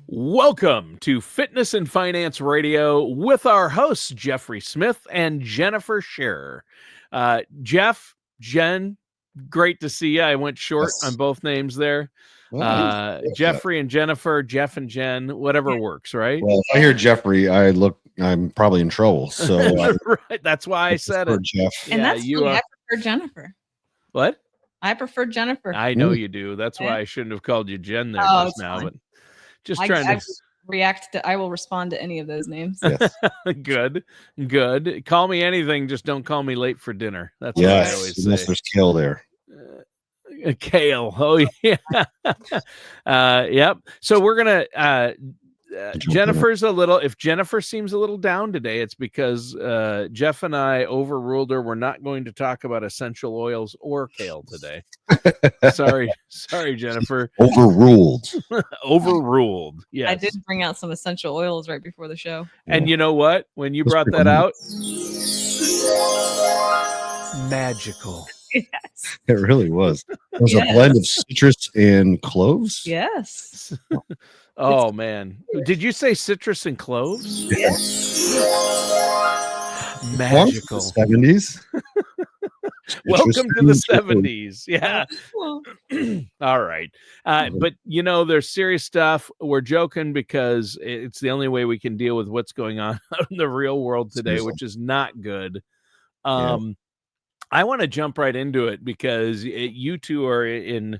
Welcome to Fitness and Finance Radio with our hosts, Jeffrey Smith and Jennifer Scherer. Jen, great to see you. I went short on Yes. both names there. Well, Jeffrey and Jennifer, Jeff and Jen, whatever works, right? well, if I hear Jeffrey, I'm probably in trouble. So Right. That's why I said prefer it. Jeff. Yeah, And that's you funny. are. I prefer Jennifer. What? I prefer Jennifer. I know you do. That's why I shouldn't have called you Jen there Oh, just it's now, fine. but just I trying to I will respond to any of those names. Yes. Good. Call me anything, just don't call me late for dinner. That's what I always Unless say. there's kale there. Kale. Oh yeah. Yep. So we're gonna Jennifer's a little, if Jennifer seems a little down today, it's because Jeff and I overruled her. We're not going to talk about essential oils or kale today. Sorry, Jennifer. Overruled. Overruled. Yes. I did bring out some essential oils right before the show. And you know what? When you brought that out, magical. Yes. It really was. It was a blend of citrus and cloves. Yes. Oh man. Did you say citrus and cloves? Yes. Magical. 70s. Welcome to the 70s. Yeah. Well, All right. But there's serious stuff. We're joking because it's the only way we can deal with what's going on out in the real world today, which is not good. I want to jump right into it because you two are in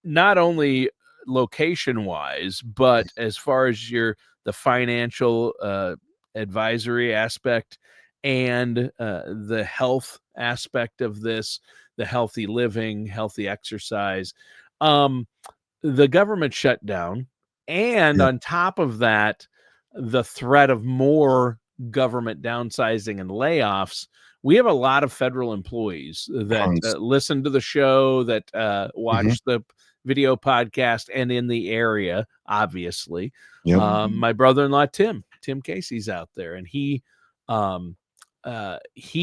not only location wise, but as far as the financial advisory aspect and the health aspect of this, the healthy living, healthy exercise, the government shutdown, and on top of that, the threat of more government downsizing and layoffs. We have a lot of federal employees that listen to the show, that watch the video podcast, and in the area, obviously. My brother-in-law, Tim Casey's out there, and he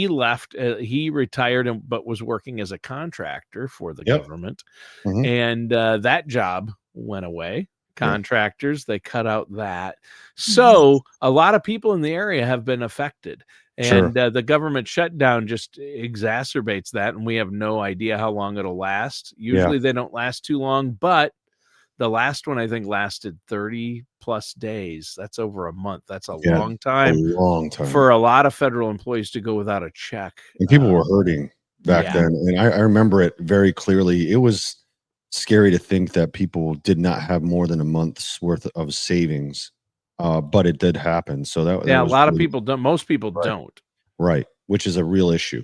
left, he retired, but was working as a contractor for the government. And that job went away. Contractors, they cut out that. So a lot of people in the area have been affected. And the government shutdown just exacerbates that. And we have no idea how long it'll last. Usually they don't last too long, but the last one, I think, lasted 30 plus days. That's over a month. That's a long time for a lot of federal employees to go without a check. And people were hurting back then. And I remember it very clearly. It was scary to think that people did not have more than a month's worth of savings. But it did happen. So that a lot of people don't. Most people don't. Right. Which is a real issue.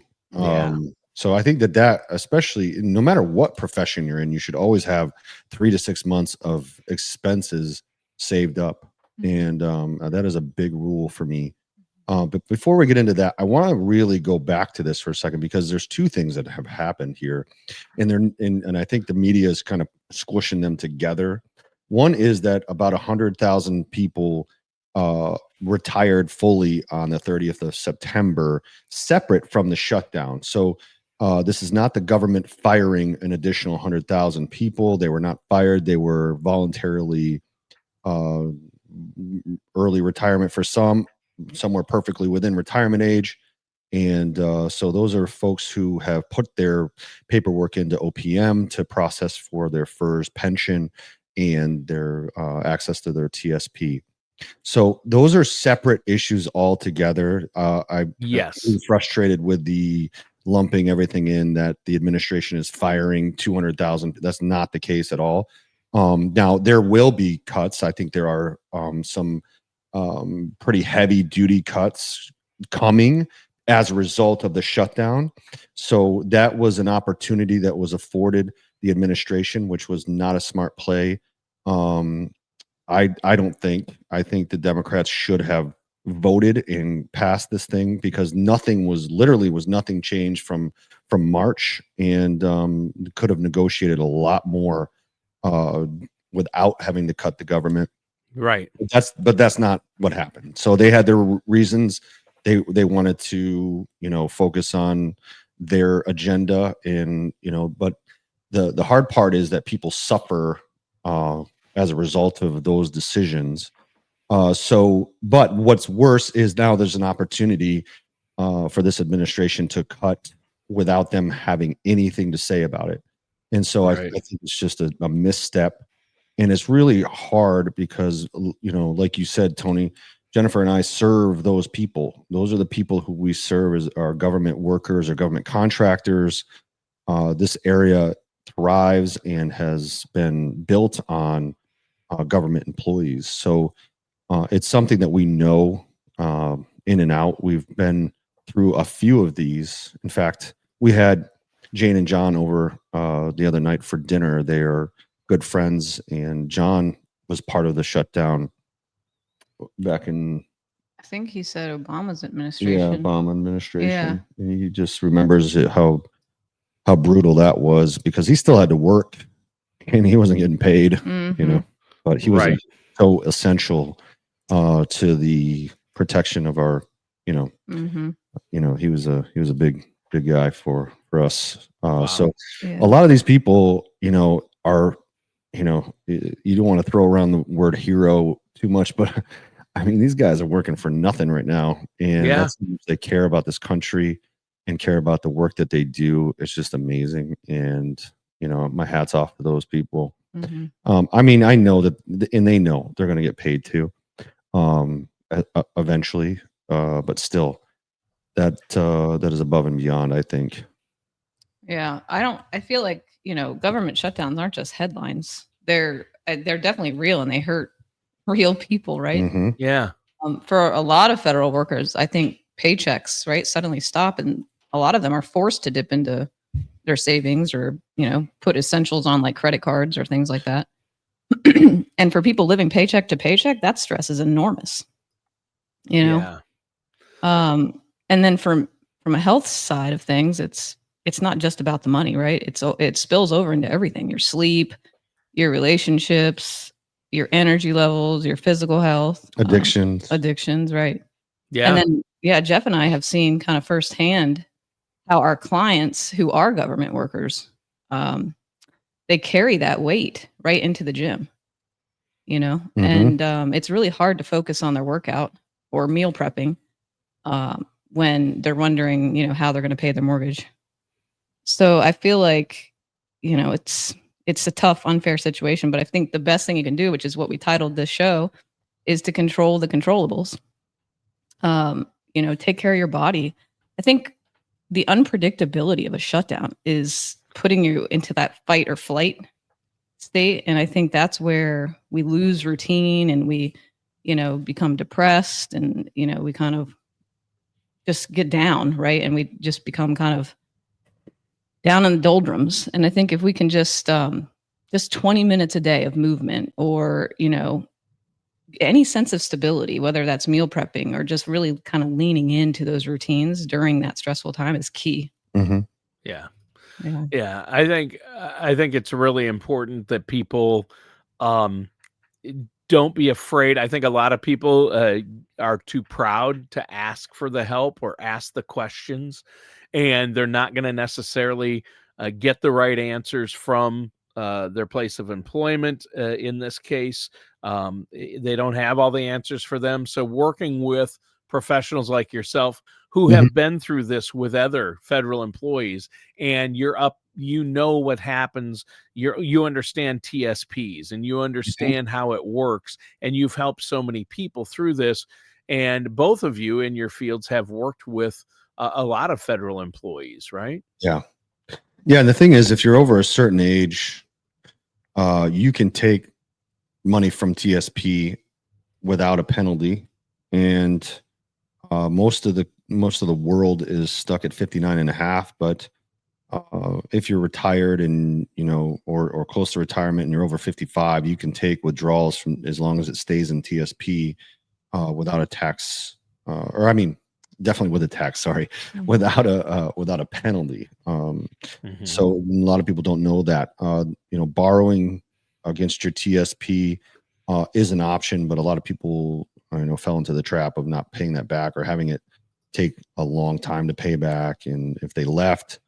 So I think that especially no matter what profession you're in, you should always have 3 to 6 months of expenses saved up. And that is a big rule for me. But before we get into that, I want to really go back to this for a second, because there's two things that have happened here. And I think the media is kind of squishing them together. One is that about 100,000 people retired fully on the 30th of September, separate from the shutdown. So this is not the government firing an additional 100,000 people. They were not fired. They were voluntarily early retirement for some. Some were perfectly within retirement age. And so those are folks who have put their paperwork into OPM to process for their FERS pension and their access to their TSP. So those are separate issues altogether. I'm frustrated with the lumping everything in that the administration is firing 200,000. That's not the case at all. Now, there will be cuts. I think there are some pretty heavy duty cuts coming as a result of the shutdown. So that was an opportunity that was afforded the administration, which was not a smart play. I don't think. I think the Democrats should have voted and passed this thing, because nothing changed from March, and could have negotiated a lot more without having to cut the government. Right. But that's not what happened. So they had their reasons. They wanted to, focus on their agenda, and but the hard part is that people suffer as a result of those decisions. But what's worse is now there's an opportunity for this administration to cut without them having anything to say about it. And so I think it's just a misstep. And it's really hard because, like you said, Tony, Jennifer and I serve those people. Those are the people who we serve as our government workers or government contractors. This area thrives and has been built on government employees. So it's something that we know in and out. We've been through a few of these. In fact, we had Jane and John over the other night for dinner. They are good friends, and John was part of the shutdown back in, I think he said Obama's yeah, administration. Obama administration. And he just remembers how brutal that was because he still had to work and he wasn't getting paid, but he was so essential to the protection of our, he was a big guy for us. So a lot of these people, are, you don't want to throw around the word hero too much, but I mean, these guys are working for nothing right now. And that's, they care about this country and care about the work that they do. It's just amazing. And, my hat's off to those people. I mean, I know that, and they know they're going to get paid too, eventually. But still, that is above and beyond, I think. Yeah, I feel like, government shutdowns aren't just headlines. They're definitely real and they hurt real people, right? Yeah. For a lot of federal workers, I think paychecks, right, suddenly stop, and a lot of them are forced to dip into their savings or, put essentials on like credit cards or things like that. And for people living paycheck to paycheck, that stress is enormous. And then from a health side of things, it's not just about the money, right? It spills over into everything: your sleep, your relationships, your energy levels, your physical health, addictions, right? Yeah. And then, Jeff and I have seen kind of firsthand how our clients who are government workers, they carry that weight right into the gym, and it's really hard to focus on their workout or meal prepping when they're wondering, how they're going to pay their mortgage. So I feel like, it's a tough, unfair situation, but I think the best thing you can do, which is what we titled this show, is to control the controllables. Take care of your body. I think the unpredictability of a shutdown is putting you into that fight or flight state. And I think that's where we lose routine and we, become depressed and, we kind of just get down, right? And we just become kind of down in the doldrums. And I think if we can just 20 minutes a day of movement or, any sense of stability, whether that's meal prepping or just really kind of leaning into those routines during that stressful time, is key. Yeah. I think it's really important that people don't be afraid. I think a lot of people are too proud to ask for the help or ask the questions, and they're not going to necessarily get the right answers from their place of employment. In this case, they don't have all the answers for them. So working with professionals like yourself who have been through this with other federal employees, and you're up, what happens, you understand TSPs and you understand how it works, and you've helped so many people through this. And both of you in your fields have worked with a lot of federal employees, right? Yeah. And the thing is, if you're over a certain age, you can take money from TSP without a penalty, and most of the world is stuck at 59.5. But if you're retired and or close to retirement and you're over 55, you can take withdrawals from, as long as it stays in TSP, without a tax, or I mean, definitely with a tax. Sorry, without a penalty. So a lot of people don't know that. Borrowing against your TSP is an option, but a lot of people fell into the trap of not paying that back or having it take a long time to pay back. And if they left,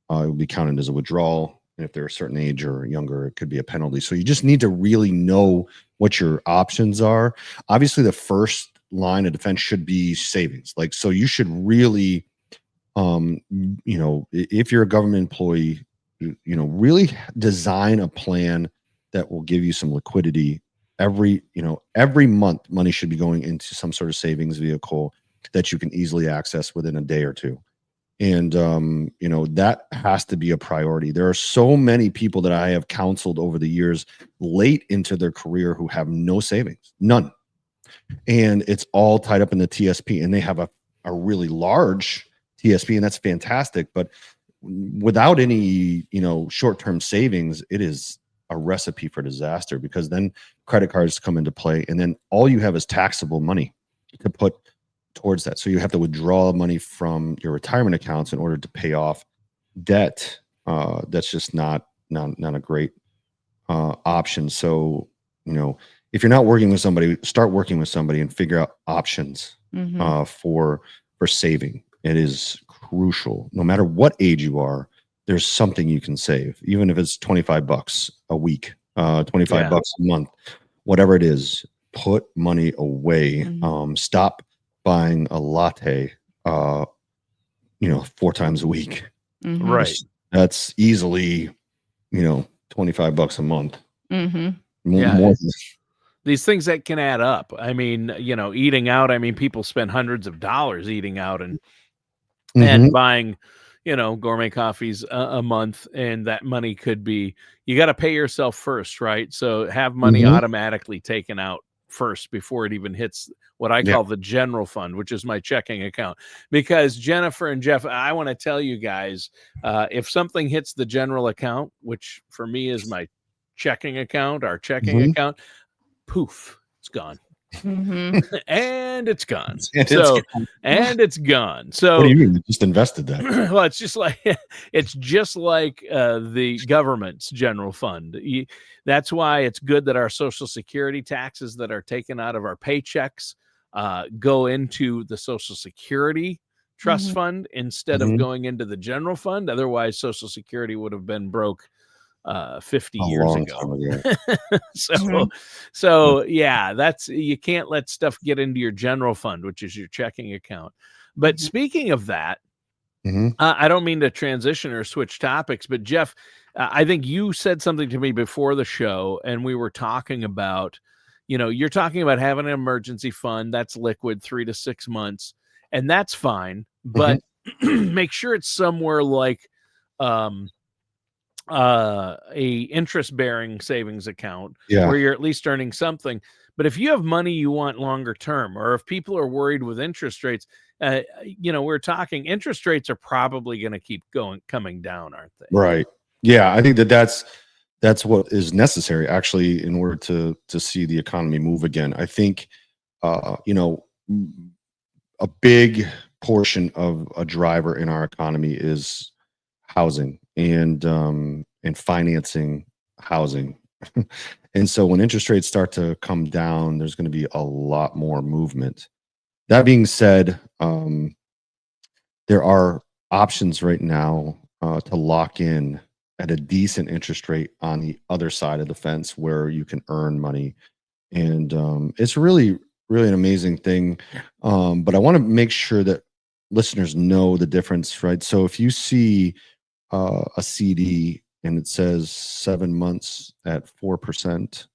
it would be counted as a withdrawal. And if they're a certain age or younger, it could be a penalty. So you just need to really know what your options are. Obviously, the first line of defense should be savings. Like, so you should really, if you're a government employee, really design a plan that will give you some liquidity every month. Money should be going into some sort of savings vehicle that you can easily access within a day or two. And that has to be a priority. There are so many people that I have counseled over the years late into their career who have no savings, none, and it's all tied up in the TSP, and they have a really large TSP, and that's fantastic. But without any short-term savings, it is a recipe for disaster, because then credit cards come into play, and then all you have is taxable money to put towards that. So you have to withdraw money from your retirement accounts in order to pay off debt. That's just not a great option. So, if you're not working with somebody, start working with somebody and figure out options for saving. It is crucial. No matter what age you are, there's something you can save, even if it's $25 a week, $25 a month, whatever it is. Put money away. Stop buying a latte 4 times a week. Right. That's easily $25 a month. Yeah, these things that can add up. I mean, eating out, people spend hundreds of dollars eating out and buying gourmet coffees a month, and that money could be, you got to pay yourself first, right? So have money automatically taken out first before it even hits what I call the general fund, which is my checking account. Because Jennifer and Jeff, I want to tell you guys, if something hits the general account, which for me is my checking account, our checking account, poof, it's gone. And it's gone. And it's gone. So what do you mean? You just invested that? Well, it's just like the government's general fund. That's why it's good that our Social Security taxes that are taken out of our paychecks go into the Social Security trust fund instead of going into the general fund. Otherwise, Social Security would have been broke 50 years ago. So yeah, that's, you can't let stuff get into your general fund, which is your checking account. But speaking of that, I don't mean to transition or switch topics, but Jeff, I think you said something to me before the show, and we were talking about, you're talking about having an emergency fund that's liquid 3 to 6 months, and that's fine, but make sure it's somewhere like a interest-bearing savings account where you're at least earning something. But if you have money you want longer term, or if people are worried with interest rates, we're talking interest rates are probably going to keep coming down, aren't they? Right. Yeah, I think that's what is necessary, actually, in order to see the economy move again. I think a big portion of a driver in our economy is housing and financing housing. And so when interest rates start to come down, there's going to be a lot more movement. That being said, there are options right now to lock in at a decent interest rate on the other side of the fence where you can earn money. And it's really, really an amazing thing. But I want to make sure that listeners know the difference, right? So if you see a CD and it says 7 months at 4%,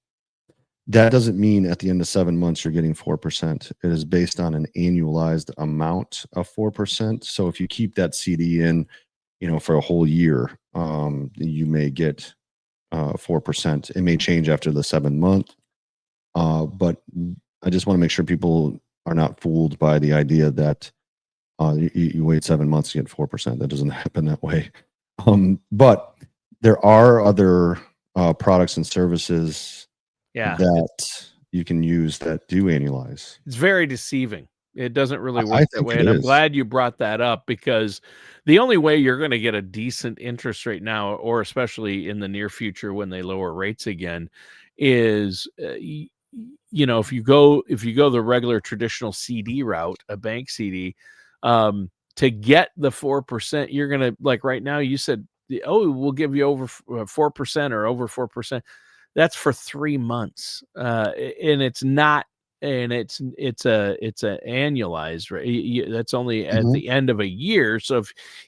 that doesn't mean at the end of 7 months you're getting 4%. It is based on an annualized amount of 4%. So if you keep that CD in, for a whole year, you may get 4%. It may change after the 7 month, but I just want to make sure people are not fooled by the idea that you wait 7 months to get 4%. That doesn't happen that way. But there are other products and services that you can use that do annualize. It's very deceiving. It doesn't really work that way. And I'm glad you brought that up, because the only way you're going to get a decent interest rate now, or especially in the near future when they lower rates again, is if you go the regular traditional CD route, a bank CD, to get the 4%, you're going to, like right now, you said we'll give you over 4% or over 4%. That's for 3 months. And it's not, and it's a annualized rate. That's only at Mhm. the end of a year. So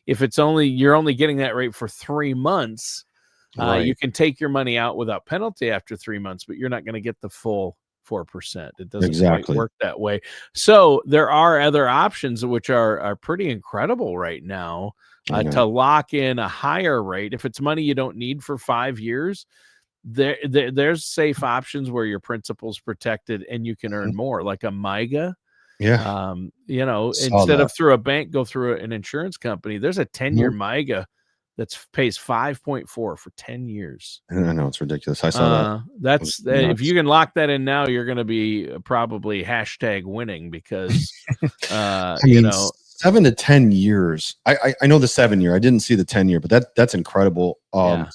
if it's only, you're only getting that rate for 3 months, you Right. can take your money out without penalty after 3 months, but you're not going to get the full 4%. It doesn't quite Exactly. work that way. So there are other options which are pretty incredible right now, I know. to lock in a higher rate. If it's money you don't need for 5 years, there's safe options where your principal's protected and you can earn Mhm. more, like a MIGA. Yeah. Saw Instead that. of through a bank, go through an insurance company. There's a 10-year Mhm. MIGA that pays 5.4 for 10 years. I know, it's ridiculous. I saw that. It was That's if nuts. you can lock that in now, you're going to be probably #winning because, I you mean, know, 7 to 10 years. I know the 7-year. I didn't see the 10-year, but that's incredible. yeah,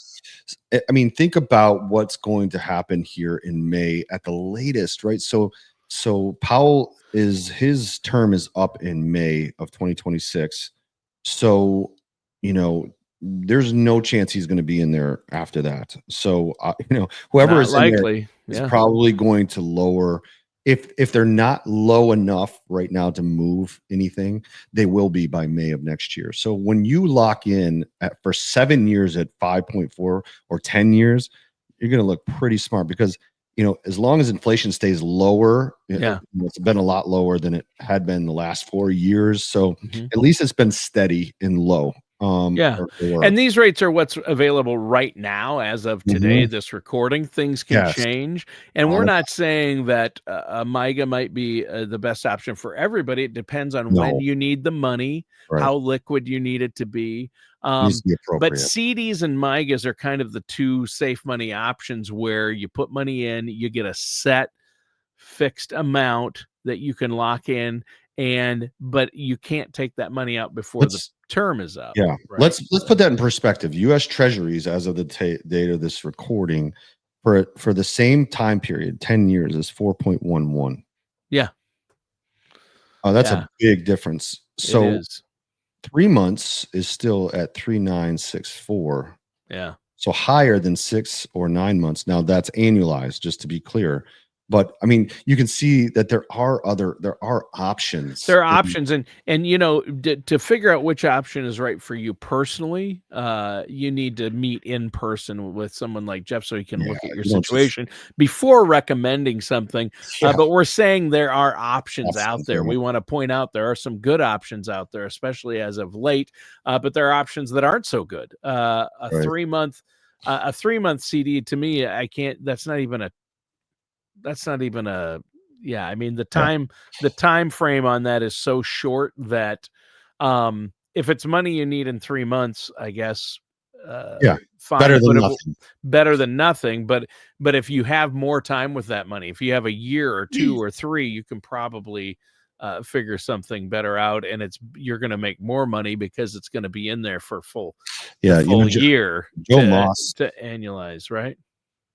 I mean, think about what's going to happen here in May at the latest, right? So Powell his term is up in May of 2026. So, you know, there's no chance he's going to be in there after that. So, whoever not is in there likely. is Yeah. probably going to lower. If they're not low enough right now to move anything, they will be by May of next year. So when you lock in for 7 years at 5.4 or 10 years, you're going to look pretty smart because as long as inflation stays lower, Yeah. it's been a lot lower than it had been the last 4 years. So Mhm. at least it's been steady and low. Yeah. Or And these rates are what's available right now as of today, Mhm. this recording. Things can Yes, change. And we're honest, not saying that a MIGA might be the best option for everybody. It depends on when no, you need the money, right. how liquid you need it to be. Needs to be But appropriate. CDs and MIGAs are kind of the two safe money options where you put money in, you get a set fixed amount that you can lock in, but you can't take that money out before the Let's term is up, Yeah, right? let's put that in perspective. U.S. Treasuries, as of the date of this recording, for the same time period, 10 years, is 4.11. Yeah, Oh, that's yeah, a big difference. it So is. 3 months is still at 3.964. Yeah. So higher than 6 or 9 months. Now that's annualized, just to be clear. But I mean, you can see that there are options. There are options, and to figure out which option is right for you personally, you need to meet in person with someone like Jeff so he can Yeah, look at your you don't just situation before recommending something. yeah, But we're saying there are options out options, there. yeah, We want to point out there are some good options out there, especially as of late. But there are options that aren't so good. right. A 3 month CD to me, I can't. That's not even a yeah, I mean, Yeah, the time frame on that is so short that, if it's money you need in 3 months, I guess, yeah. Better fine, than but nothing. better than nothing, but if you have more time with that money, if you have a year or 2 or 3, you can probably, figure something better out, and you're gonna make more money because it's gonna be in there for the Yeah, full year Joe Moss. to annualize, right?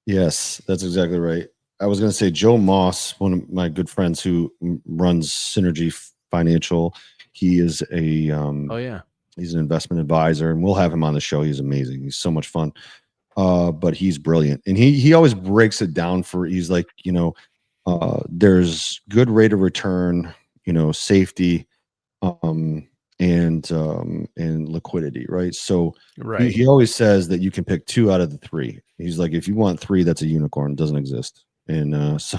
Yes, that's exactly right. I was going to say Joe Moss, one of my good friends who runs Synergy Financial. He is Oh, yeah. he's an investment advisor, and we'll have him on the show. He's amazing. He's so much fun. But he's brilliant, and he always breaks it down he's like, there's good rate of return, safety, um, and liquidity, right? So Right. he always says that you can pick 2 out of the 3. He's like, if you want 3, that's a unicorn. It doesn't exist. And You so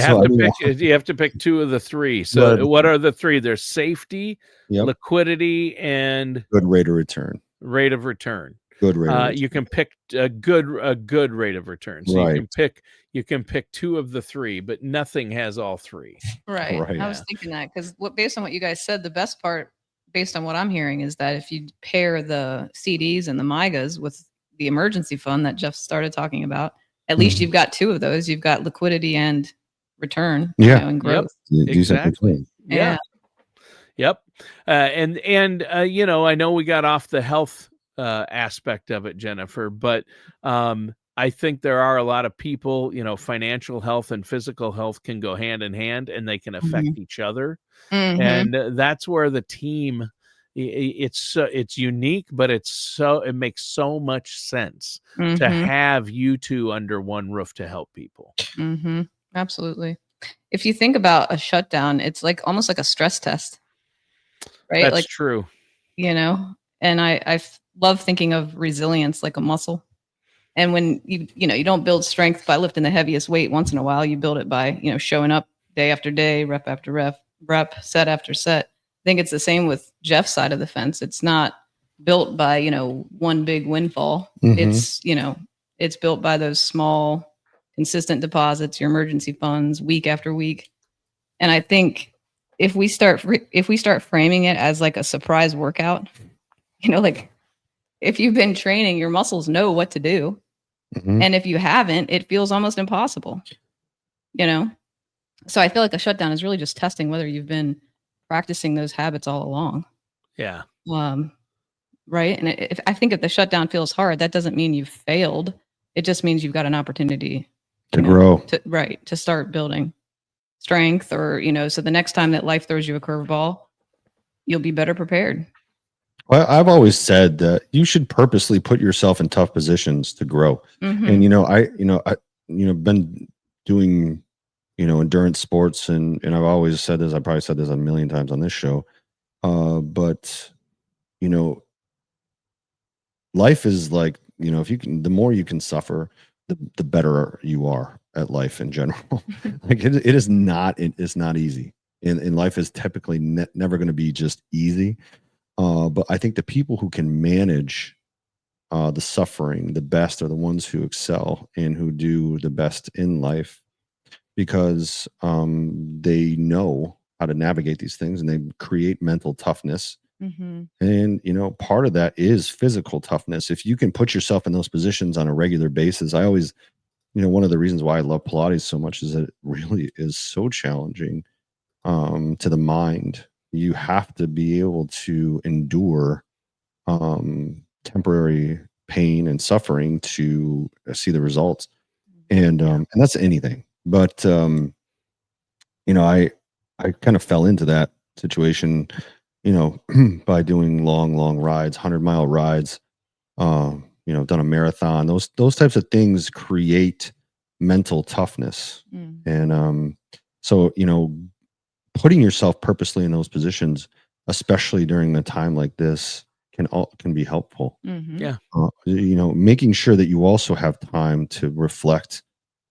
have I to mean, pick you have to pick 2 of the 3. what are So, the what 3? are the 3? There's safety, Yep, liquidity, and good rate of return. rate of return. Good rate of You return. can pick a good rate of return. So Right, you can pick 2 of the 3, but nothing has all 3. Right. right. I was Yeah. thinking that because based on what you guys said, the best part, based on what I'm hearing, is that if you pair the CDs and the MIGAs with the emergency fund that Jeff started talking about, at least Mhm. you've got 2 of those. You've got liquidity and return, Yeah, and Yep. growth. decent Exactly. return. Yeah. Yeah. Yep. I know we got off the health aspect of it, Jennifer, but I think there are a lot of people, financial health and physical health can go hand in hand and they can affect Mhm. each other. Mhm. And that's where the team it's unique, but it makes so much sense to Mm-hmm. have you two under one roof to help people. Mm-hmm. Absolutely. If you think about a shutdown, it's like almost like a stress test, right? That's Like, true. And I love thinking of resilience like a muscle. And when you don't build strength by lifting the heaviest weight once in a while, you build it by, showing up day after day, rep after rep, set after set. I think it's the same with Jeff's side of the fence. It's not built by, one big windfall. It's built by those small, consistent deposits, your emergency funds, week after week. And I think if we start framing it as like a surprise workout, like if you've been training, your muscles know what to do. Mhm. And if you haven't, it feels almost impossible, So I feel like a shutdown is really just testing whether you've been practicing those habits all along. Yeah. Right. And I think if the shutdown feels hard, that doesn't mean you've failed. It just means you've got an opportunity To grow. to start building strength, or, so the next time that life throws you a curveball, you'll be better prepared. Well, I've always said that you should purposely put yourself in tough positions to grow. Mhm. And I been doing endurance sports, and I've always said this. I probably said this a million times on this show, but life is like, if you can, the more you can suffer, the better you are at life in general. Like it is not, it's not easy, and life is typically never going to be just easy. But I think the people who can manage the suffering the best are the ones who excel and who do the best in life, because they know how to navigate these things, and they create mental toughness. Mhm. And part of that is physical toughness. If you can put yourself in those positions on a regular basis, I always, one of the reasons why I love Pilates so much is that it really is so challenging to the mind. You have to be able to endure temporary pain and suffering to see the results. And that's anything. But I kind of fell into that situation, by doing long rides, 100-mile rides. Done a marathon. Those types of things create mental toughness. Mm. And so putting yourself purposely in those positions, especially during a time like this, can be helpful. Mhm. Yeah. Making sure that you also have time to reflect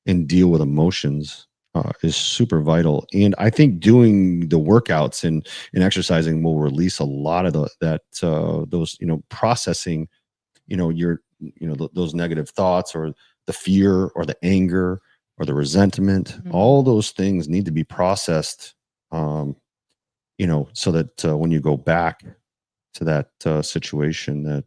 and deal with emotions is super vital. And I think doing the workouts and exercising will release a lot of those processing those negative thoughts, or the fear, or the anger, or the resentment. Mhm. All those things need to be processed, so that when you go back to that situation, that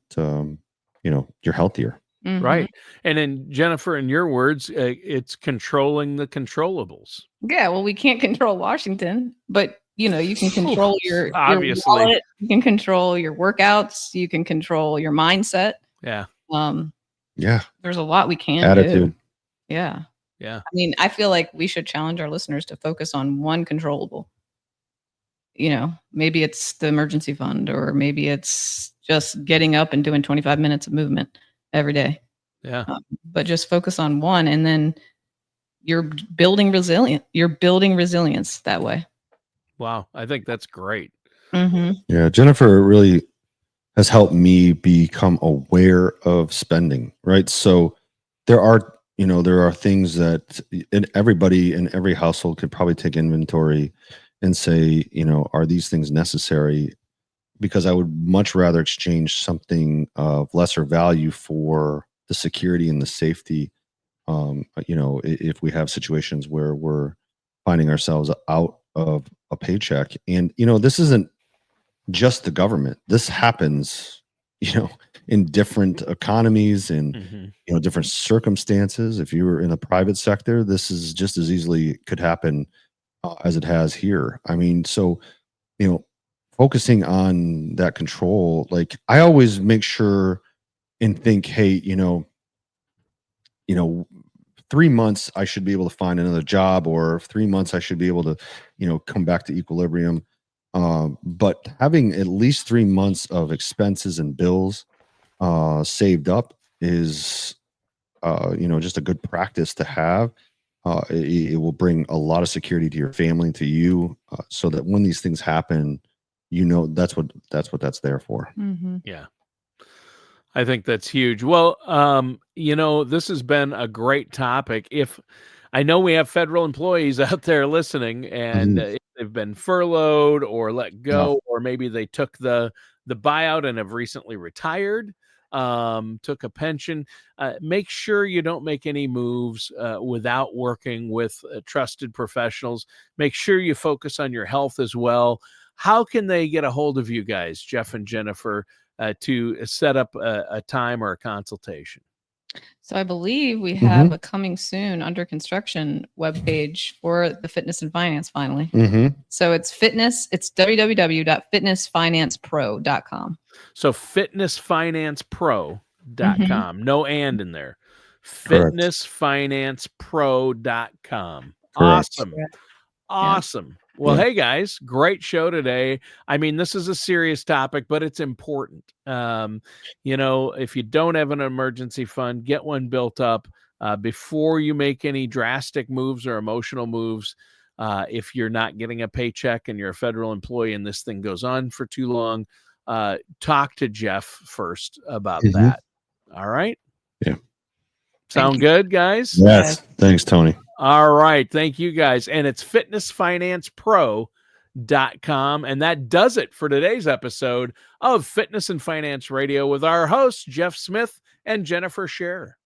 you're healthier. Mhm. Right. And then, Jennifer, in your words, it's controlling the controllables. Yeah, well, we can't control Washington, but you can control your Obviously. wallet, you can control your workouts, you can control your mindset. Yeah. Yeah. There's a lot we can Attitude. do. Yeah. Yeah. I mean, I feel like we should challenge our listeners to focus on one controllable. Maybe it's the emergency fund, or maybe it's just getting up and doing 25 minutes of movement every day. Yeah. But just focus on one, and then you're building resilience that way. Wow. I think that's great. Mm-hmm. Yeah, Jennifer really has helped me become aware of spending, right? So there are things that everybody in every household could probably take inventory and say, are these things necessary? Because I would much rather exchange something of lesser value for the security and the safety. If we have situations where we're finding ourselves out of a paycheck, and this isn't just the government. This happens, in different economies and Mhm. different circumstances. If you were in the private sector, this is just as easily could happen as it has here. I mean, so focusing on that control, like I always make sure and think, hey, 3 months I should be able to find another job, or 3 months I should be able to, come back to equilibrium. But having at least 3 months of expenses and bills saved up is, just a good practice to have. It will bring a lot of security to your family, to you, so that when these things happen, that's what that's there for. Mm-hmm. Yeah. I think that's huge. Well, this has been a great topic. If I know we have federal employees out there listening, and if they've been furloughed or let go, or maybe they took the buyout and have recently retired, took a pension, make sure you don't make any moves without working with trusted professionals. Make sure you focus on your health as well. How can they get a hold of you guys, Jeff and Jennifer, to set up a time or a consultation? So I believe we have a coming soon under construction webpage for the fitness and finance finally. So it's www.fitnessfinancepro.com. So fitnessfinancepro.com. No and in there. Correct. Fitnessfinancepro.com. Correct. Awesome. Correct. Awesome. Well, Yeah. hey guys, great show today. I mean, this is a serious topic, but it's important. If you don't have an emergency fund, get one built up before you make any drastic moves or emotional moves. If you're not getting a paycheck and you're a federal employee and this thing goes on for too long, talk to Jeff first about that. All right. Yeah. Sound good, guys? Yes. Thanks, Tony. All right. Thank you, guys. And it's fitnessfinancepro.com. And that does it for today's episode of Fitness and Finance Radio with our hosts, Jeff Smith and Jennifer Scherer.